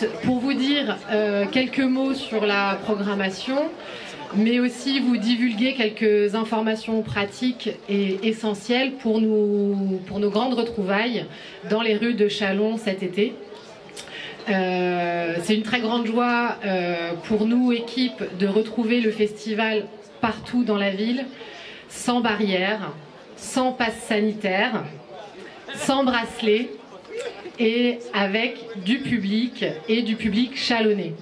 profite pour vous dire quelques mots sur la programmation, mais aussi vous divulguer quelques informations pratiques et essentielles pour nos grandes retrouvailles dans les rues de Châlons cet été. C'est une très grande joie pour nous, équipe, de retrouver le festival partout dans la ville, sans barrière, sans passe sanitaire, sans bracelet et avec du public et du public chalonnais.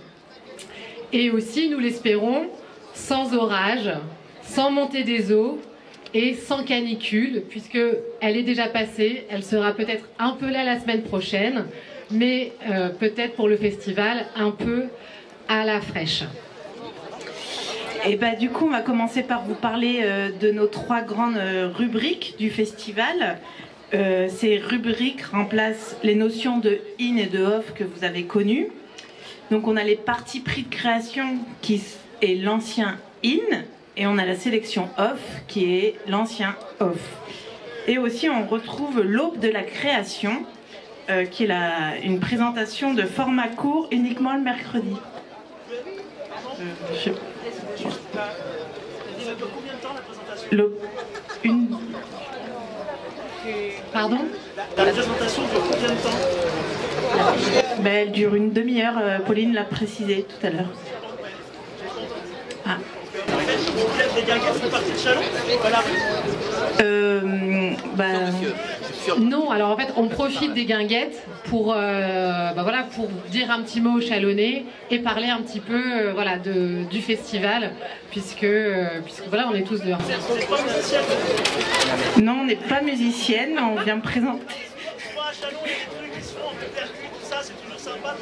Et aussi, nous l'espérons, sans orage, sans montée des eaux et sans canicule, puisqu'elle est déjà passée, elle sera peut-être un peu là la semaine prochaine, mais peut-être pour le festival un peu à la fraîche. Et bah, du coup, on va commencer par vous parler de nos 3 grandes rubriques du festival. Ces rubriques remplacent les notions de in et de off que vous avez connues. Donc on a les parties prix de création qui est l'ancien in, et on a la sélection off qui est l'ancien off. Et aussi on retrouve l'aube de la création qui est une présentation de format court uniquement le mercredi. Pardon ? La présentation dure combien de temps ? Ben, elle dure une demi-heure, Pauline l'a précisé tout à l'heure. Ah. Les guinguettes font partie de Châlons ? Voilà. Non, alors en fait on profite des guinguettes pour, voilà, pour dire un petit mot chalonnais et parler un petit peu voilà, du festival, puisque voilà, on est tous dehors. Vous n'êtes pas musicienne ? Non, on n'est pas musicienne, on vient me présenter. Moi à Châlons, il y a des trucs qui se font en percu, tout ça, c'est toujours sympa.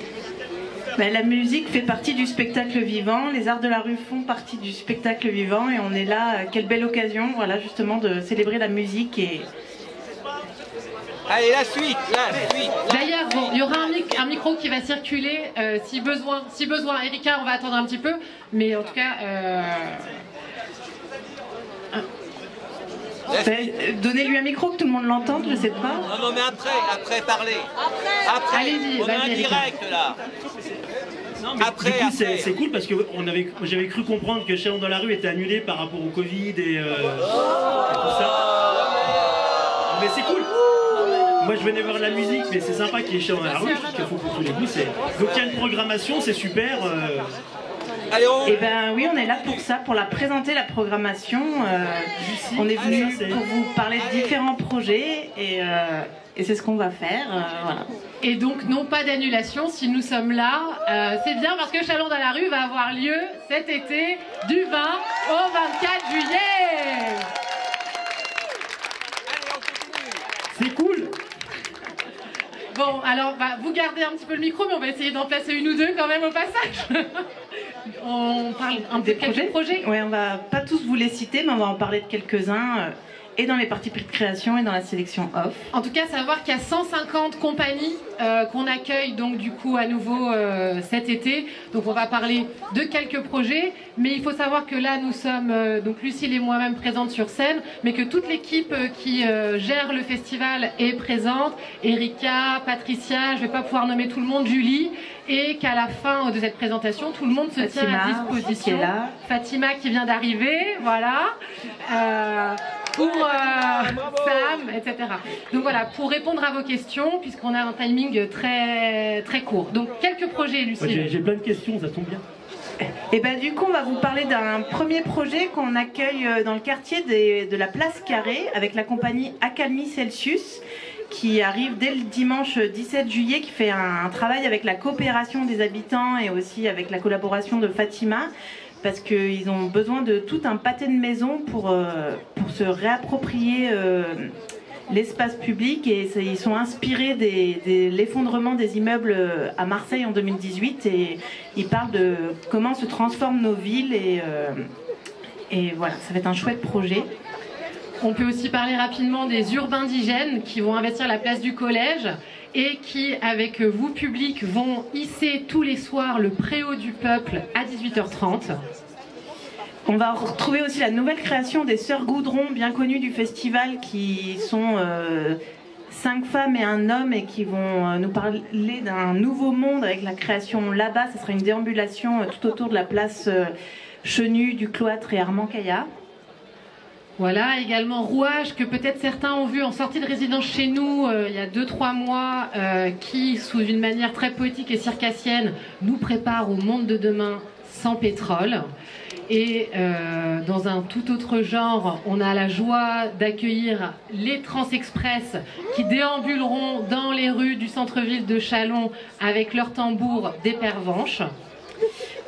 Ben, la musique fait partie du spectacle vivant, les arts de la rue font partie du spectacle vivant, et on est là, quelle belle occasion, voilà, justement, de célébrer la musique. Et allez, la suite. D'ailleurs, bon, il y aura un micro qui va circuler si besoin. Erika, on va attendre un petit peu, mais en tout cas... donnez-lui un micro que tout le monde l'entende, je sais pas. Non, mais après, parlez. Après. Allez-y, on est vas-y, en direct, là. Non, mais Après, du coup, après. c'est cool parce que j'avais cru comprendre que Châlons dans la rue était annulé par rapport au Covid et tout ça. Mais c'est cool. Moi je venais voir la musique, mais c'est sympa qu'il y ait Châlons dans la rue, parce qu'il faut pour tous les goûts. Donc il y a une programmation, c'est super. Allez, Eh ben oui, on est là pour ça, pour la présenter, la programmation. On est venu pour vous parler de différents projets et c'est ce qu'on va faire. Voilà. Et donc, non pas d'annulation, si nous sommes là, c'est bien parce que Châlons dans la rue va avoir lieu cet été du 20 au 24 juillet. C'est cool. Bon, alors, vous gardez un petit peu le micro, mais on va essayer d'en placer une ou deux quand même au passage. On parle un peu de quelques projets. Oui, on va pas tous vous les citer, mais on va en parler de quelques-uns. Et dans les parties prix de création et dans la sélection off. En tout cas, savoir qu'il y a 150 compagnies qu'on accueille donc du coup à nouveau cet été. Donc on va parler de quelques projets, mais il faut savoir que là nous sommes donc Lucille et moi-même présentes sur scène, mais que toute l'équipe qui gère le festival est présente. Erika, Patricia, je vais pas pouvoir nommer tout le monde, Julie, et qu'à la fin de cette présentation, tout le monde se tient à disposition. Fatima qui vient d'arriver, voilà. Pour Sam, etc. Donc voilà, pour répondre à vos questions, puisqu'on a un timing très, très court. Donc quelques projets, Lucie. J'ai plein de questions, ça tombe bien. Et ben du coup, on va vous parler d'un premier projet qu'on accueille dans le quartier de la Place Carrée avec la compagnie Accalmie Celsius, qui arrive dès le dimanche 17 juillet, qui fait un travail avec la coopération des habitants et aussi avec la collaboration de Fatima, parce qu'ils ont besoin de tout un pâté de maison pour se réapproprier l'espace public, et ils sont inspirés de l'effondrement des immeubles à Marseille en 2018, et ils parlent de comment se transforment nos villes, et voilà, ça va être un chouette projet. On peut aussi parler rapidement des urbaindigènes qui vont investir la place du collège et qui, avec vous public, vont hisser tous les soirs le préau du peuple à 18h30. On va retrouver aussi la nouvelle création des Sœurs Goudron, bien connues du festival, qui sont 5 femmes et un homme et qui vont nous parler d'un nouveau monde avec la création là-bas. Ce sera une déambulation tout autour de la place Chenu, du Cloître et Armand Caillat. Voilà, également Rouage, que peut-être certains ont vu en sortie de résidence chez nous il y a 2-3 mois, qui, sous une manière très poétique et circassienne, nous prépare au monde de demain sans pétrole. Et dans un tout autre genre, on a la joie d'accueillir les Trans-Express qui déambuleront dans les rues du centre-ville de Châlons avec leur tambour des pervenches.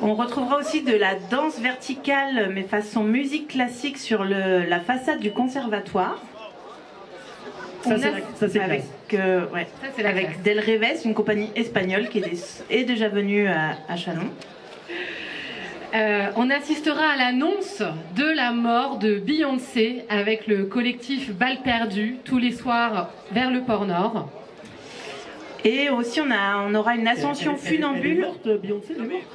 On retrouvera aussi de la danse verticale, mais façon musique classique, sur la façade du conservatoire. Ça, c'est avec, classe. Avec Del Reves, une compagnie espagnole qui est déjà venue à Châlons. On assistera à l'annonce de la mort de Beyoncé avec le collectif Balles Perdues tous les soirs vers le port Nord. Et aussi on aura une ascension funambule. Elle est morte, Beyoncé, elle est morte.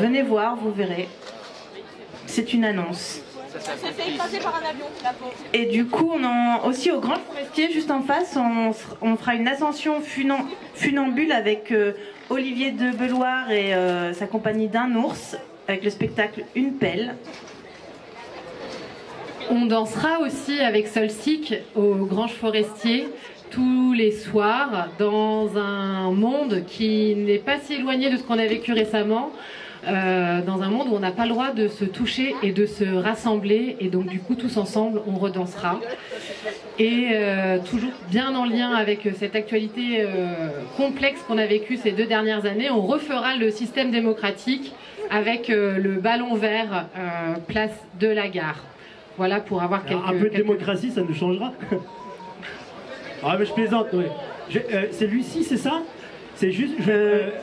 Venez voir, vous verrez. C'est une annonce. Elle s'est fait écraser par un avion, la pauvre. Et du coup, aussi au Grand Forestier, juste en face, on fera une ascension funambule avec Olivier de Beloir et sa compagnie d'un ours, avec le spectacle Une pelle. On dansera aussi avec Solstick au Grange Forestier tous les soirs dans un monde qui n'est pas si éloigné de ce qu'on a vécu récemment, dans un monde où on n'a pas le droit de se toucher et de se rassembler, et donc du coup tous ensemble on redansera. Et toujours bien en lien avec cette actualité complexe qu'on a vécue ces 2 dernières années, on refera le système démocratique avec le ballon vert place de la Gare. Voilà, pour avoir un peu de démocratie, ça nous changera. Ah mais je plaisante, oui. C'est Lucie, c'est ça? C'est juste...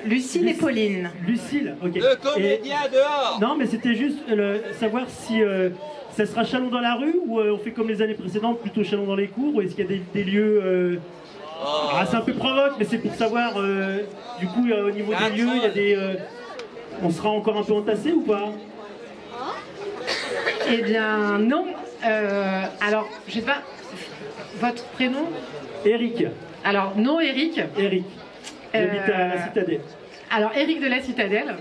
Lucille et Pauline. Lucille, ok. Le comédien dehors. Non, mais c'était juste savoir si ça sera Châlons dans la rue, ou on fait comme les années précédentes, plutôt Châlons dans les cours, ou est-ce qu'il y a des lieux... Ah, c'est un peu provoque, mais c'est pour savoir, du coup, au niveau des lieux, il y a des... On sera encore un peu entassés ou pas? Eh bien, non. Alors, je sais pas... Votre prénom? Eric. Alors, non, Eric. Eric. J'habite à la Citadelle. Alors, Eric de la Citadelle.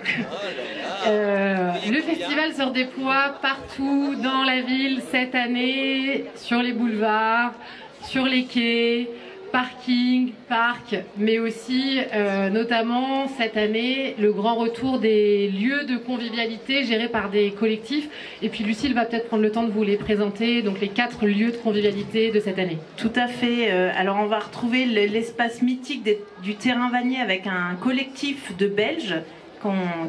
Le festival se redéploie partout dans la ville cette année, sur les boulevards, sur les quais, parking, parcs, mais aussi, notamment cette année, le grand retour des lieux de convivialité gérés par des collectifs. Et puis Lucille va peut-être prendre le temps de vous les présenter, donc les 4 lieux de convivialité de cette année. Tout à fait. Alors on va retrouver l'espace mythique du terrain Vanier avec un collectif de Belges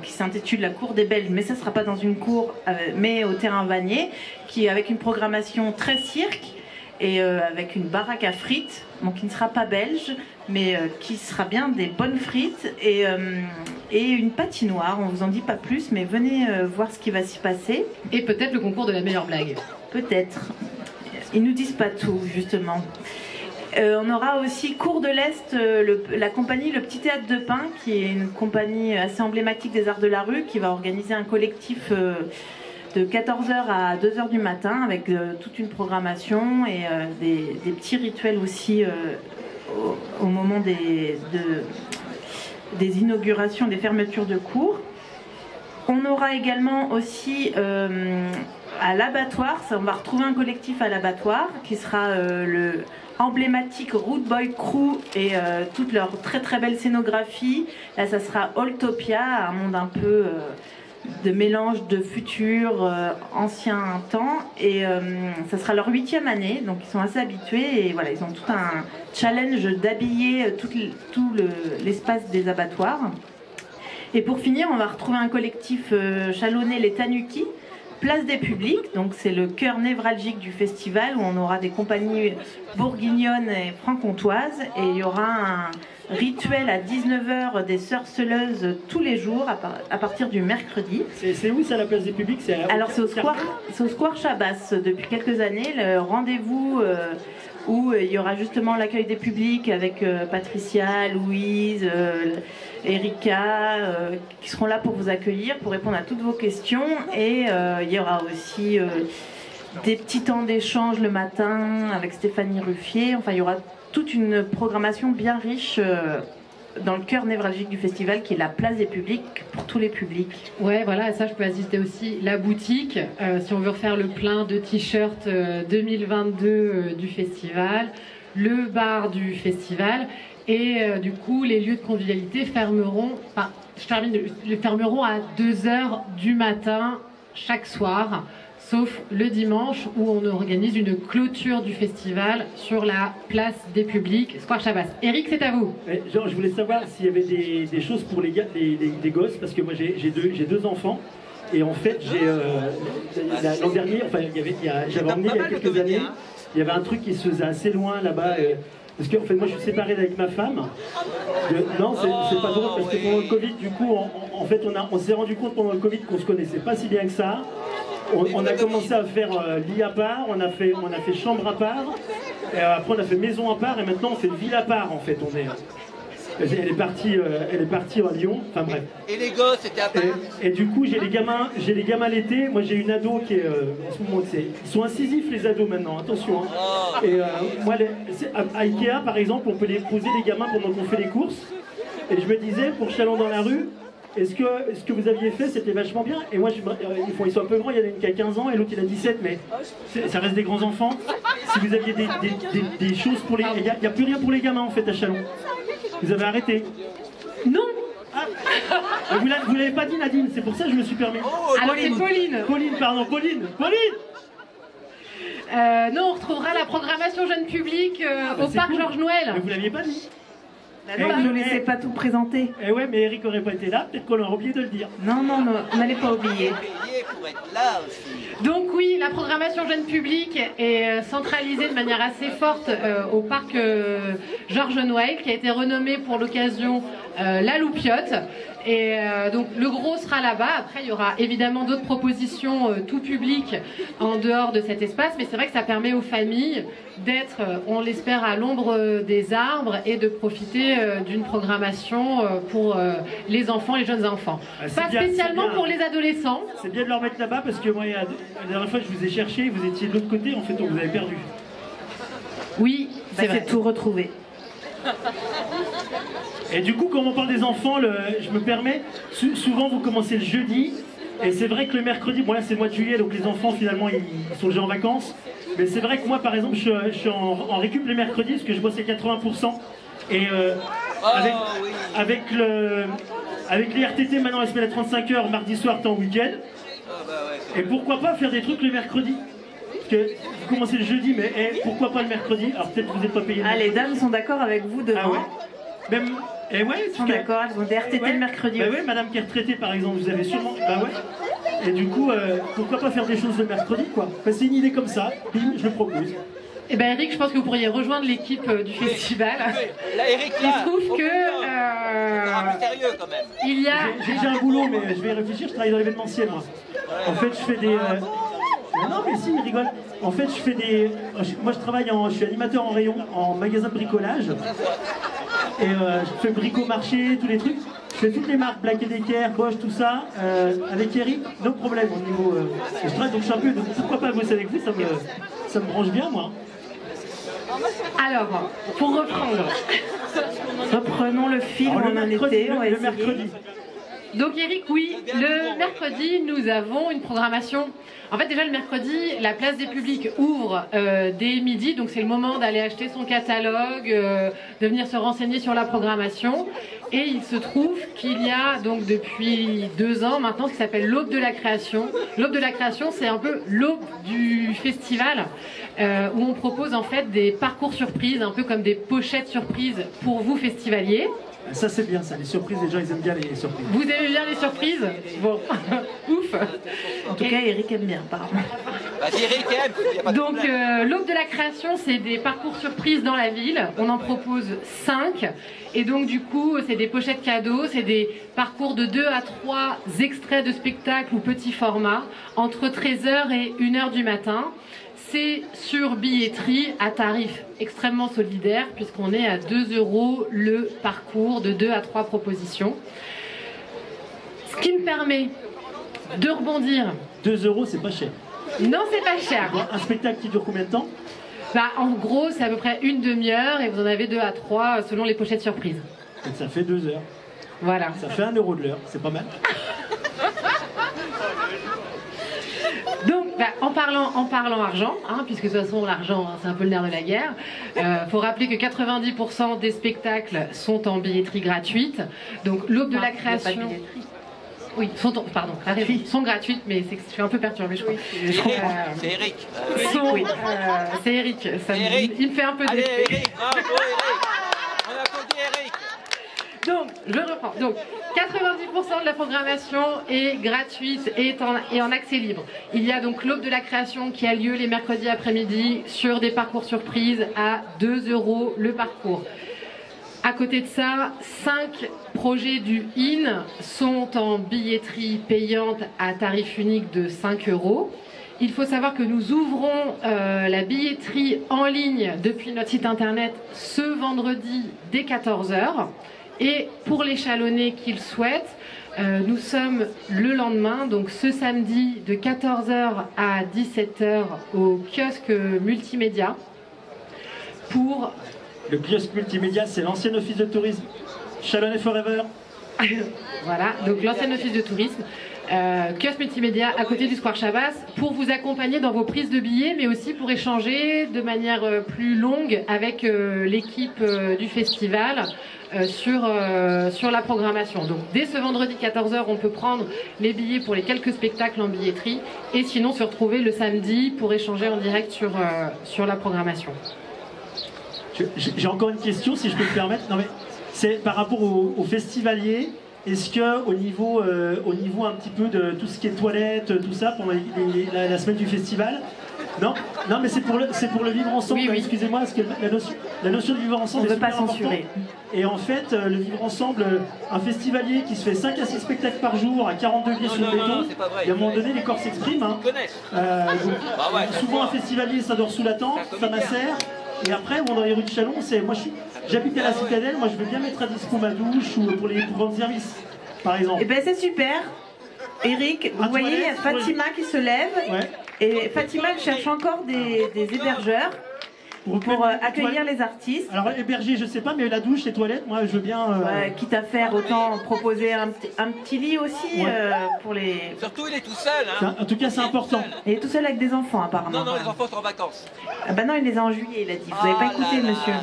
qui s'intitule La Cour des Belges, mais ça ne sera pas dans une cour, mais au terrain Vanier, qui avec une programmation très cirque, et avec une baraque à frites, donc qui ne sera pas belge, mais qui sera bien des bonnes frites, et une patinoire. On vous en dit pas plus, mais venez voir ce qui va s'y passer. Et peut-être le concours de la meilleure blague. Peut-être. Ils nous disent pas tout, justement. On aura aussi Cours de l'Est, la compagnie Le Petit Théâtre de Pin, qui est une compagnie assez emblématique des arts de la rue, qui va organiser un collectif de 14h à 2h du matin, avec toute une programmation et des petits rituels aussi au moment des inaugurations, des fermetures de cours. On aura également aussi à l'abattoir, on va retrouver un collectif à l'abattoir qui sera le emblématique Root Boy Crew et toute leur très très belle scénographie. Là ça sera Oltopia, un monde un peu de mélange de futur, ancien temps, et ça sera leur 8e année, donc ils sont assez habitués, et voilà, ils ont tout un challenge d'habiller tout l'espace des abattoirs. Et pour finir, on va retrouver un collectif chalonnais, les Tanuki, place des publics, donc c'est le cœur névralgique du festival, où on aura des compagnies bourguignonnes et franc-comtoises, et il y aura un rituel à 19h des sœurs Seleuses tous les jours à partir du mercredi. C'est où ça, la place des publics? Alors c'est au Square Chabas depuis quelques années, le rendez-vous où il y aura justement l'accueil des publics avec Patricia, Louise, Erika, qui seront là pour vous accueillir, pour répondre à toutes vos questions, et il y aura aussi des petits temps d'échange le matin avec Stéphanie Ruffier. Enfin, il y aura toute une programmation bien riche dans le cœur névralgique du festival qui est la place des publics pour tous les publics. Ouais, voilà, ça je peux assister aussi. La boutique, si on veut refaire le plein de t-shirts 2022 du festival, le bar du festival et du coup les lieux de convivialité fermeront, enfin je termine, les fermeront à 2h du matin chaque soir. Sauf le dimanche où on organise une clôture du festival sur la place des publics, Square Chabas. Eric, c'est à vous. Genre, je voulais savoir s'il y avait des choses pour les gosses, parce que moi j'ai deux enfants. Et en fait, l'an dernier, enfin, j'avais emmené il y a quelques années, il y avait un truc qui se faisait assez loin là-bas. Parce que en fait, moi je suis séparé avec ma femme. Non, c'est pas drôle parce que pendant le Covid, du coup, en fait, on s'est rendu compte pendant le Covid qu'on se connaissait pas si bien que ça. On a commencé à faire lit à part, on a fait chambre à part, et après on a fait maison à part, et maintenant on fait ville à part en fait. Elle est partie à Lyon, enfin bref. Et les gosses, c'était à part. Et du coup j'ai les gamins l'été. Moi j'ai une ado qui est en ce moment, ils sont incisifs les ados maintenant, attention. Hein. Et moi à Ikea par exemple, on peut les poser les gamins pendant qu'on fait les courses. Et je me disais pour Chalon dans la rue. Est-ce que vous aviez fait, c'était vachement bien. Et moi, ils sont un peu grands, il y en a une qui a 15 ans et l'autre il a 17, mais ça reste des grands enfants. Si vous aviez des choses pour les... Il n'y a plus rien pour les gamins en fait à Chalon. Vous avez arrêté? Non. Ah. Vous l'avez pas dit Nadine, c'est pour ça que je me suis permis. Alors c'est Pauline. Pauline. Non, on retrouvera la programmation jeune public au parc cool. Georges Noël. Mais vous l'aviez pas dit. Non, vous ne nous laissez pas tout présenter. Eh ouais, mais Eric aurait pas été là, peut-être qu'on aurait oublié de le dire. Non, on n'allait pas oublier. Payé pour être là aussi. Donc oui, la programmation jeune public est centralisée de manière assez forte au parc Georges Noël, qui a été renommé pour l'occasion La Loupiote. Et donc le gros sera là-bas. Après, il y aura évidemment d'autres propositions tout public en dehors de cet espace, mais c'est vrai que ça permet aux familles d'être, on l'espère, à l'ombre des arbres et de profiter d'une programmation pour les enfants, les jeunes enfants. Pas spécialement pour les adolescents. C'est bien de leur mettre là-bas parce que moi, la dernière fois, je vous ai cherché, vous étiez de l'autre côté, en fait, on vous avait perdu. Oui, c'est tout retrouvé. Et du coup, quand on parle des enfants, je me permets, souvent vous commencez le jeudi, et c'est vrai que le mercredi, bon là c'est le mois de juillet, donc les enfants finalement ils sont déjà en vacances, mais c'est vrai que moi par exemple je suis en récup les mercredis, parce que je bosse à 80%, et avec les RTT maintenant la semaine à 35 heures, mardi soir t'es en week-end, et pourquoi pas faire des trucs le mercredi? Parce que vous commencez le jeudi, mais pourquoi pas le mercredi? Alors peut-être que vous n'êtes pas payé. Ah, les dames sont d'accord avec vous devant. Ah ouais. Même, et ouais, ils sont d'accord, elles ont des RTT le mercredi. Bah ouais, madame qui est retraitée par exemple, vous avez sûrement. Bah ouais. Et du coup, pourquoi pas faire des choses le mercredi quoi? Bah, c'est une idée comme ça, bim, je le propose. Eh ben Eric, je pense que vous pourriez rejoindre l'équipe du festival. Là, Eric, il se trouve que mystérieux quand même. Il y a. J'ai un boulot, mais je vais y réfléchir. Je travaille dans l'événementiel moi. En fait, je fais des. Non mais si, il rigole. En fait, je fais des. Moi, je suis animateur en rayon, en magasin de bricolage. Et je fais brico-marché, tous les trucs. Je fais toutes les marques, Black & Decker, Bosch, tout ça. Avec Eric, no problème au niveau. Je travaille donc je suis un peu. Donc, pourquoi pas bosser avec vous, ça me branche bien moi. Alors, pour reprendre. Reprenons le fil où on en était. Le mercredi. Donc Eric, oui, le mercredi, nous avons une programmation. En fait, déjà le mercredi, la place des publics ouvre dès midi, donc c'est le moment d'aller acheter son catalogue, de venir se renseigner sur la programmation. Et il se trouve qu'il y a donc depuis 2 ans maintenant ce qui s'appelle l'Aube de la Création. L'Aube de la Création, c'est un peu l'aube du festival où on propose en fait des parcours surprises, un peu comme des pochettes surprises pour vous festivaliers. Ça c'est bien ça, les surprises, les gens ils aiment bien les surprises. Vous aimez bien les surprises? Bon, ouf. En tout cas, Eric aime bien, apparemment. Vas-y, Eric aime. Donc, l'Aube de la Création, c'est des parcours surprises dans la ville. On en propose 5. Et donc, du coup, c'est des pochettes cadeaux, c'est des parcours de 2 à 3 extraits de spectacles ou petits formats, entre 13h et 1h du matin. C'est sur billetterie à tarif extrêmement solidaire puisqu'on est à 2 € le parcours de 2 à 3 propositions. Ce qui me permet de rebondir. 2 € c'est pas cher. Non, c'est pas cher. Bon, un spectacle qui dure combien de temps? Bah, en gros, c'est à peu près une demi-heure et vous en avez 2 à 3 selon les pochettes surprises. Donc ça fait 2 heures. Voilà. Ça fait 1 euro de l'heure, c'est pas mal. Donc, bah, en parlant argent, hein, puisque de toute façon l'argent c'est un peu le nerf de la guerre, faut rappeler que 90% des spectacles sont en billetterie gratuite. Donc l'aube de la création. Oui, sont gratuites, mais je suis un peu perturbée, je crois. C'est Eric. C'est Eric. Il me fait un peu Allez, d'effet. Eric, bravo, Eric. On applaudit Eric. Donc, je reprends. Donc, 90% de la programmation est gratuite et en accès libre. Il y a donc l'aube de la création qui a lieu les mercredis après-midi sur des parcours surprises à 2 € le parcours. À côté de ça, 5 projets du IN sont en billetterie payante à tarif unique de 5 €. Il faut savoir que nous ouvrons la billetterie en ligne depuis notre site internet ce vendredi dès 14 h. Et pour les Chalonnais qui le souhaitent, nous sommes le lendemain, donc ce samedi de 14 h à 17 h au kiosque multimédia pour... Le kiosque multimédia, c'est l'ancien office de tourisme Chalonnais Forever. Voilà, donc l'ancien office de tourisme, kiosque multimédia à côté du Square Chabas, pour vous accompagner dans vos prises de billets, mais aussi pour échanger de manière plus longue avec l'équipe du festival sur la programmation. Donc dès ce vendredi 14 h, on peut prendre les billets pour les quelques spectacles en billetterie, et sinon se retrouver le samedi pour échanger en direct sur la programmation. J'ai encore une question, si je peux me permettre. Non, mais c'est par rapport aux festivaliers. Est-ce que au niveau un petit peu de tout ce qui est toilettes, tout ça pendant la semaine du festival, non, mais c'est pour le vivre ensemble. Oui. Excusez-moi, parce que la notion de vivre ensemble, On ne est veut pas super censurer. importante. Et en fait, le vivre ensemble, un festivalier qui se fait 5 à 6 spectacles par jour à 40 degrés sur le béton, c'est pas vrai. et à un moment donné, les corps s'expriment. Hein. Ils connaissent. Souvent, un festivalier, ça dort sous la tente, ça macère. Et après, dans les rues de Chalon, j'habite à la Citadelle, moi je veux bien mettre à dispo ma douche ou pour rendre service, par exemple. Et ben c'est super. Eric, vous voyez, il y a Fatima qui se lève. Ouais. Et Fatima elle cherche encore des hébergeurs pour accueillir les artistes. Alors héberger, je sais pas, mais la douche, les toilettes, moi je veux bien... Ouais, quitte à faire, autant proposer un petit lit aussi pour les... Surtout, il est tout seul. Hein. En tout cas, c'est important. Il est tout seul avec des enfants apparemment. Non, les enfants sont en vacances. Ah bah non, il les a en juillet, il a dit. Vous n'avez pas écouté, monsieur.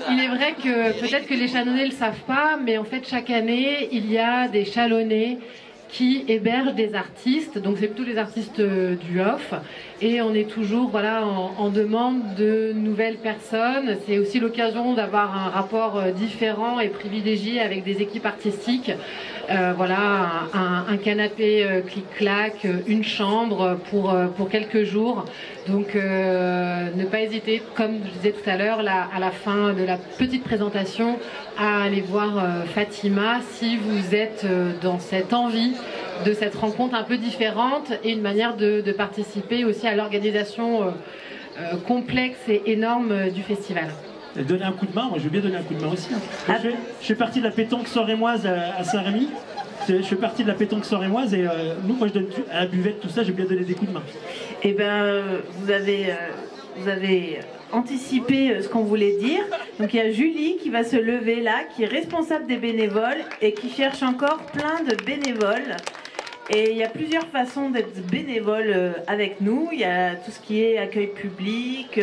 Il est vrai que peut-être que les Chalonnais ne le savent pas, mais en fait chaque année il y a des Chalonnais qui hébergent des artistes, donc c'est plutôt les artistes du off, et on est toujours en demande de nouvelles personnes. C'est aussi l'occasion d'avoir un rapport différent et privilégié avec des équipes artistiques. Un canapé clic-clac, une chambre pour quelques jours. Donc ne pas hésiter, comme je disais tout à l'heure, à la fin de la petite présentation, à aller voir Fatima si vous êtes dans cette envie de cette rencontre un peu différente et une manière de participer aussi à l'organisation complexe et énorme du festival. Et donner un coup de main, moi je veux bien donner un coup de main aussi. Hein. Je fais partie de la pétanque sorémoise à Saint-Rémy. Je fais partie de la pétanque sorémoise et moi je donne à la buvette, tout ça, j'ai bien donné des coups de main. Eh bien, vous avez anticipé ce qu'on voulait dire. Donc il y a Julie qui va se lever là, qui est responsable des bénévoles et qui cherche encore plein de bénévoles. Et il y a plusieurs façons d'être bénévole avec nous. Il y a tout ce qui est accueil public,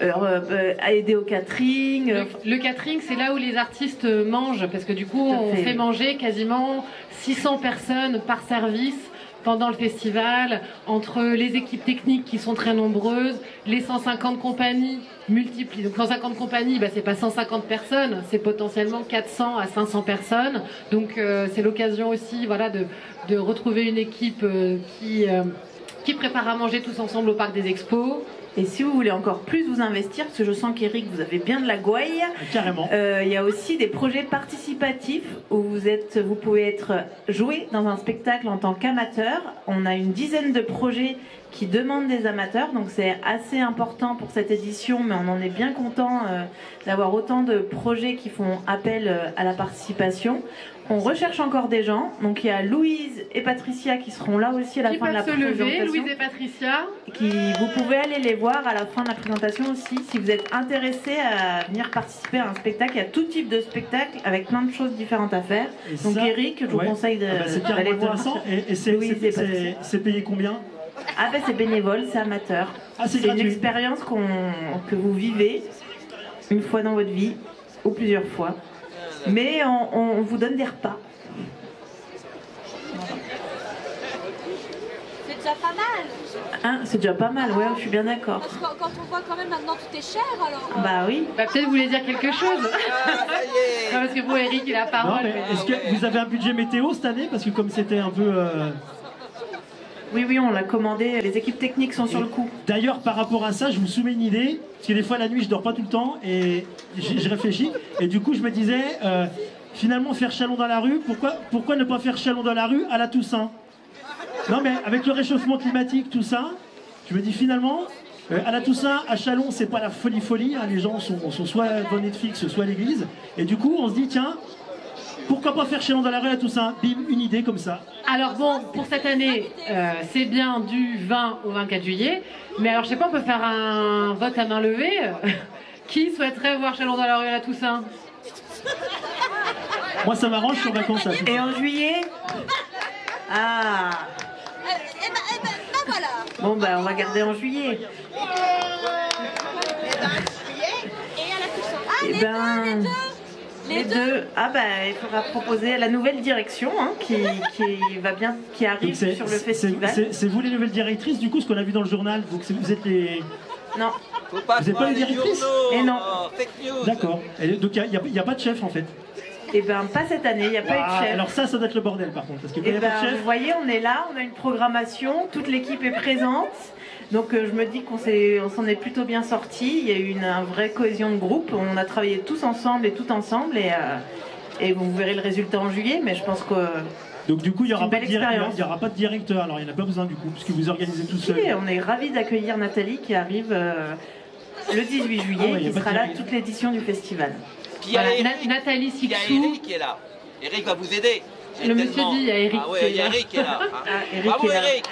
aider au catering. Le catering, c'est là où les artistes mangent, parce que du coup, on fait manger quasiment 600 personnes par service pendant le festival, entre les équipes techniques qui sont très nombreuses, les 150 compagnies multipliées. Donc 150 compagnies, c'est pas 150 personnes, c'est potentiellement 400 à 500 personnes. Donc c'est l'occasion aussi de retrouver une équipe qui prépare à manger tous ensemble au Parc des Expos, Et si vous voulez encore plus vous investir, parce que je sens qu'Éric, vous avez bien de la gouaille, Carrément. il y a aussi des projets participatifs où vous pouvez être joué dans un spectacle en tant qu'amateur. On a une dizaine de projets qui demandent des amateurs, donc c'est assez important pour cette édition, mais on en est bien content d'avoir autant de projets qui font appel à la participation. On recherche encore des gens, donc il y a Louise et Patricia qui seront là aussi à la fin de la présentation. Qui peuvent se lever, Louise et Patricia. Vous pouvez aller les voir à la fin de la présentation aussi, si vous êtes intéressé à venir participer à un spectacle. Il y a tout type de spectacle avec plein de choses différentes à faire. Et donc ça, Eric, je vous conseille c'est d'aller voir. intéressant. Et c'est payé combien? Ah ben c'est bénévole, c'est amateur. Ah, c'est une gratuit. expérience que vous vivez une fois dans votre vie, ou plusieurs fois. Mais on vous donne des repas. C'est déjà pas mal. Hein, c'est déjà pas mal, ouais, je suis bien d'accord. Parce que quand on voit quand même maintenant tout est cher, alors. Bah oui. Bah, peut-être vous voulez dire quelque chose. Ça y est. Non, parce que pour Eric, il a la parole. Non, mais est-ce que vous avez un budget météo cette année? Parce que comme c'était un peu... Oui, on l'a commandé. Les équipes techniques sont sur le coup. D'ailleurs, par rapport à ça, je vous soumets une idée. Parce que des fois, la nuit, je dors pas tout le temps. Et je réfléchis. Et du coup, je me disais, finalement, faire Chalon dans la rue, pourquoi ne pas faire Chalon dans la rue à la Toussaint? Non, mais avec le réchauffement climatique, tout ça, je me dis finalement, à la Toussaint, à Chalon, c'est pas la folie. Hein. Les gens sont soit devant Netflix, soit à l'église. Et du coup, on se dit, tiens, pourquoi pas faire Chalon dans la rue à Toussaint? Bim, une idée comme ça. Alors bon, pour cette année, c'est bien du 20 au 24 juillet. Mais alors, je sais pas, on peut faire un vote à main levée. Qui souhaiterait voir Chalon dans la rue à la Toussaint? Moi, ça m'arrange, je suis en vacances à Toussaint. Et en juillet? Ah. Voilà. Bon, bah, on va garder en juillet. Et à la Toussaint. Ah, Eh ben, les deux. Ah bah, il faudra proposer à la nouvelle direction qui arrive Donc c'est- sur le festival. c'est vous les nouvelles directrices, du coup, ce qu'on a vu dans le journal. Donc vous êtes les... Non. Faut pas Vous êtes croire pas une les directrice? journaux. Eh non. Oh, fake news. D'accord. Et donc il n'y a pas de chef en fait. Eh ben, pas cette année, il n'y a pas eu Ah, de chef. alors ça doit être le bordel par contre. Parce que quand Eh il n'y a ben, pas de chef... vous voyez, on est là, on a une programmation, toute l'équipe est présente. Donc je me dis qu'on s'en est plutôt bien sorti. Il y a eu une vraie cohésion de groupe. On a travaillé tous ensemble et tout ensemble. Et vous verrez le résultat en juillet. Mais je pense que Donc du coup, il n'y aura, C'est une belle expérience. aura pas de directeur. Alors il n'y en a pas besoin du coup, puisque vous organisez tout seul. on est ravis d'accueillir Nathalie qui arrive le 18 juillet, Ah ouais, y a qui pas de sera là directeur. toute l'édition du festival. Puis il y a Voilà, Eric. Nathalie Il y a Sixou. Eric qui est là. Eric va vous aider. J'ai Le monsieur tellement- dit, il y a Eric Ah qui ouais, est il y a là. Eric qui est là. hein. Eric Bravo est là. Eric.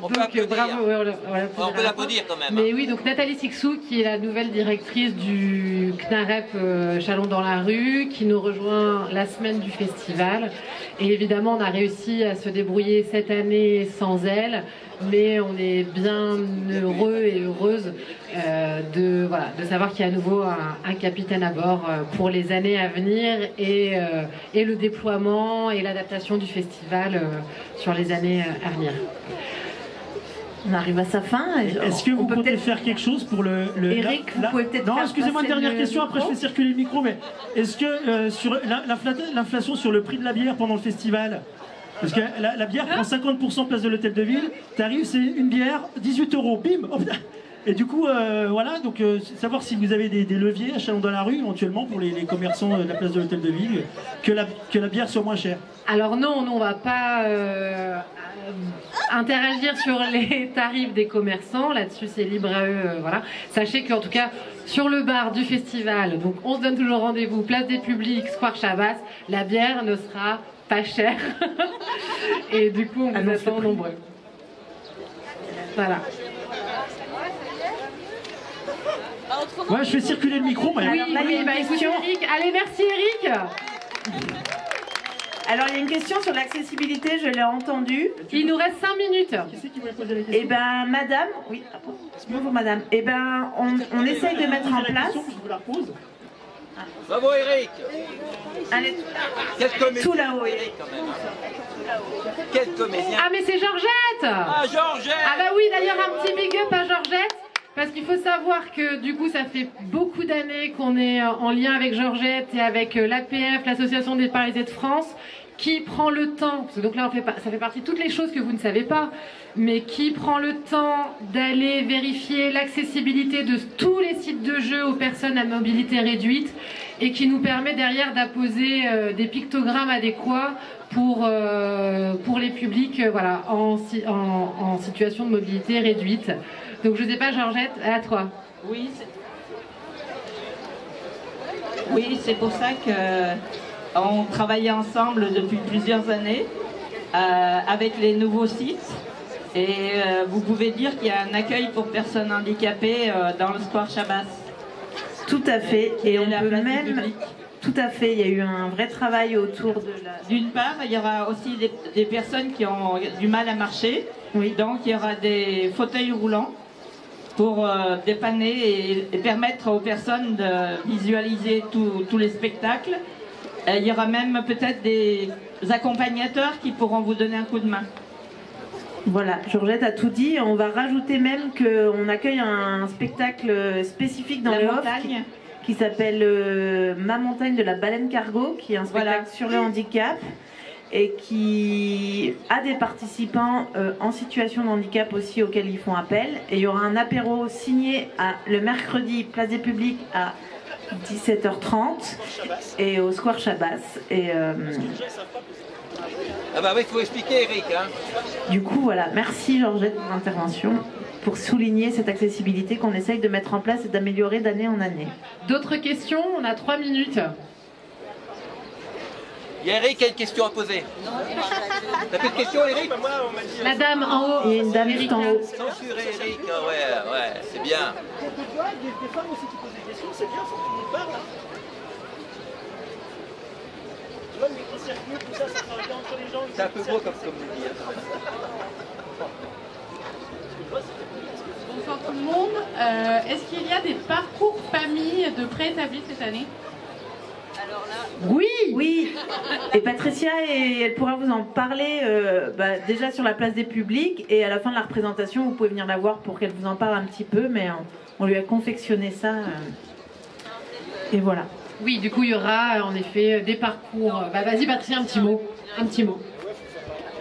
On peut Donc applaudir. bravo, ouais, On peut l'applaudir quand même. Mais oui, donc Nathalie Sixou, qui est la nouvelle directrice du CNAREP Chalon dans la rue, qui nous rejoint la semaine du festival. Et évidemment, on a réussi à se débrouiller cette année sans elle, mais on est bien heureux et heureuse de savoir qu'il y a à nouveau un capitaine à bord pour les années à venir et le déploiement et l'adaptation du festival sur les années à venir. On arrive à sa fin. Est-ce que vous comptez faire quelque chose pour le Eric, vous pouvez peut-être Non, faire excusez-moi, une passer dernière le question, après je micro. fais circuler le micro, mais est-ce que sur l'inflation sur le prix de la bière pendant le festival, parce que la bière prend 50% place de l'hôtel de ville, t'arrives, c'est une bière, 18 €, bim oh, putain. Et du coup, voilà, donc savoir si vous avez des leviers à Chalon dans la rue, éventuellement, pour les commerçants de la place de l'hôtel de ville, que la bière soit moins chère. Alors non, on va pas interagir sur les tarifs des commerçants. Là-dessus, c'est libre à eux. Voilà. Sachez qu'en tout cas, sur le bar du festival, donc on se donne toujours rendez-vous, place des Publics, Square Chabas, la bière ne sera pas chère. Et du coup, on vous Annonce le attend prix. nombreux. Voilà. Bah, autrement, Ouais, je fais circuler le micro, mais... Oui, Alors là, il y a une bah écoutez question. Eric. Allez, merci Eric. Alors il y a une question sur l'accessibilité, je l'ai entendue. Il nous reste 5 minutes. Qui c'est qui voulait poser la question? Eh ben, madame, oui, bonjour madame. Eh ben, on essaye de mettre en Posez la place. question, je vous la repose. Bravo Eric. Allez, Quel comédien. tout là-haut. Eric quand même. hein. Quel comédien. Ah mais c'est Georgette. Ah Georgette. Ah bah oui, d'ailleurs un petit big up à Georgette, parce qu'il faut savoir que du coup ça fait beaucoup d'années qu'on est en lien avec Georgette et avec l'APF, l'Association des Paralysés de France, qui prend le temps, parce que donc là ça fait partie de toutes les choses que vous ne savez pas, mais qui prend le temps d'aller vérifier l'accessibilité de tous les sites de jeux aux personnes à mobilité réduite et qui nous permet derrière d'apposer des pictogrammes adéquats pour les publics voilà, en situation de mobilité réduite. Donc je ne sais pas, Georgette, à toi. Oui, c'est pour ça qu'on travaillait ensemble depuis plusieurs années avec les nouveaux sites. Et vous pouvez dire qu'il y a un accueil pour personnes handicapées dans le Square Chabas. Tout à fait. Et on peut même... Tout à fait. Il y a eu un vrai travail autour de la... D'une part, il y aura aussi des personnes qui ont du mal à marcher. Oui. Donc il y aura des fauteuils roulants pour dépanner et permettre aux personnes de visualiser tous les spectacles. Il y aura même peut-être des accompagnateurs qui pourront vous donner un coup de main. Voilà, Georgette a tout dit. On va rajouter même qu'on accueille un spectacle spécifique dans les montagne qui s'appelle Ma montagne de la baleine cargo, qui est un spectacle sur le handicap et qui a des participants en situation de handicap aussi auxquels ils font appel. Et il y aura un apéro signé le mercredi, place des Publics à 17h30 et au Square Chabas. Ah bah oui, il faut expliquer, Eric. Hein. Du coup, voilà, merci Georgette pour l'intervention, pour souligner cette accessibilité qu'on essaye de mettre en place et d'améliorer d'année en année. D'autres questions? On a 3 minutes. Il y a Eric qui a une question à poser. T'as plus de questions, Eric? La dame en haut. Et une dame juste en haut. Censuré, Eric. Ouais, c'est bien. Des femmes aussi qui posent des questions, c'est bien, faut que tout le monde parle. Tu vois, le micro-circuit, tout ça, ça travaille bien entre les gens. C'est un peu gros comme vous dites. Bonsoir tout le monde. Est-ce qu'il y a des parcours famille de préétablis cette année? Alors là... Oui. Et Patricia, elle pourra vous en parler déjà sur la place des Publics, et à la fin de la représentation, vous pouvez venir la voir pour qu'elle vous en parle un petit peu, mais on lui a confectionné ça. Et voilà. Oui, du coup, il y aura en effet des parcours. Vas-y, Patricia, un petit mot.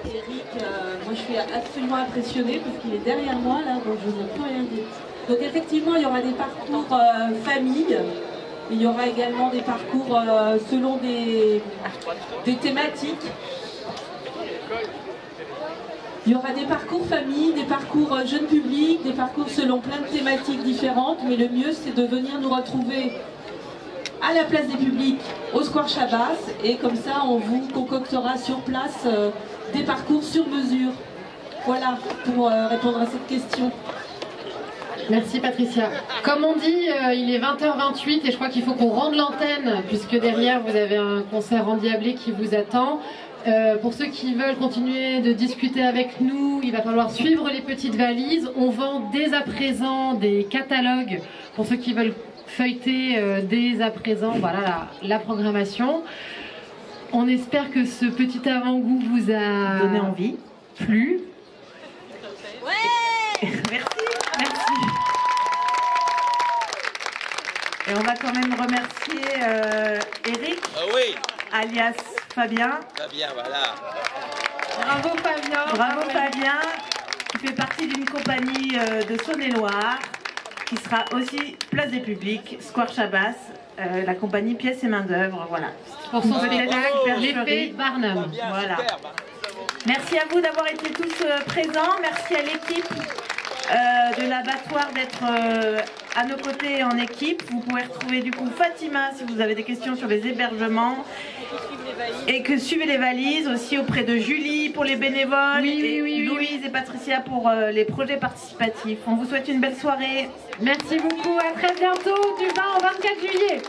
Eric, moi je suis absolument impressionnée parce qu'il est derrière moi là, donc je ne peux rien dire. Donc effectivement, il y aura des parcours famille, il y aura également des parcours selon des thématiques. Il y aura des parcours famille, des parcours jeunes publics, des parcours selon plein de thématiques différentes, mais le mieux c'est de venir nous retrouver à la place des Publics, au Square Chabas, et comme ça on vous concoctera sur place des parcours sur mesure. Voilà, pour répondre à cette question. Merci Patricia. Comme on dit, il est 20h28 et je crois qu'il faut qu'on rende l'antenne, puisque derrière vous avez un concert endiablé qui vous attend. Pour ceux qui veulent continuer de discuter avec nous, il va falloir suivre les petites valises. On vend dès à présent des catalogues pour ceux qui veulent feuilleter dès à présent, voilà la programmation. On espère que ce petit avant-goût vous a donné envie, plu. Ouais. Merci. Et on va quand même remercier Eric, alias Fabien. Fabien, voilà. Bravo Fabien, qui fait partie d'une compagnie de Saône-et-Loire, qui sera aussi place des Publics, Square Chabas, la compagnie Pièces et Main d'œuvre, voilà. Pour son spectacle, l'effet Barnum. Voilà. Merci à vous d'avoir été tous présents, merci à l'équipe de l'abattoir d'être à nos côtés en équipe. Vous pouvez retrouver du coup Fatima si vous avez des questions sur les hébergements. Et que suivez les valises aussi auprès de Julie pour les bénévoles, Louise et Patricia pour les projets participatifs. On vous souhaite une belle soirée. Merci beaucoup, à très bientôt du 20 au 24 juillet.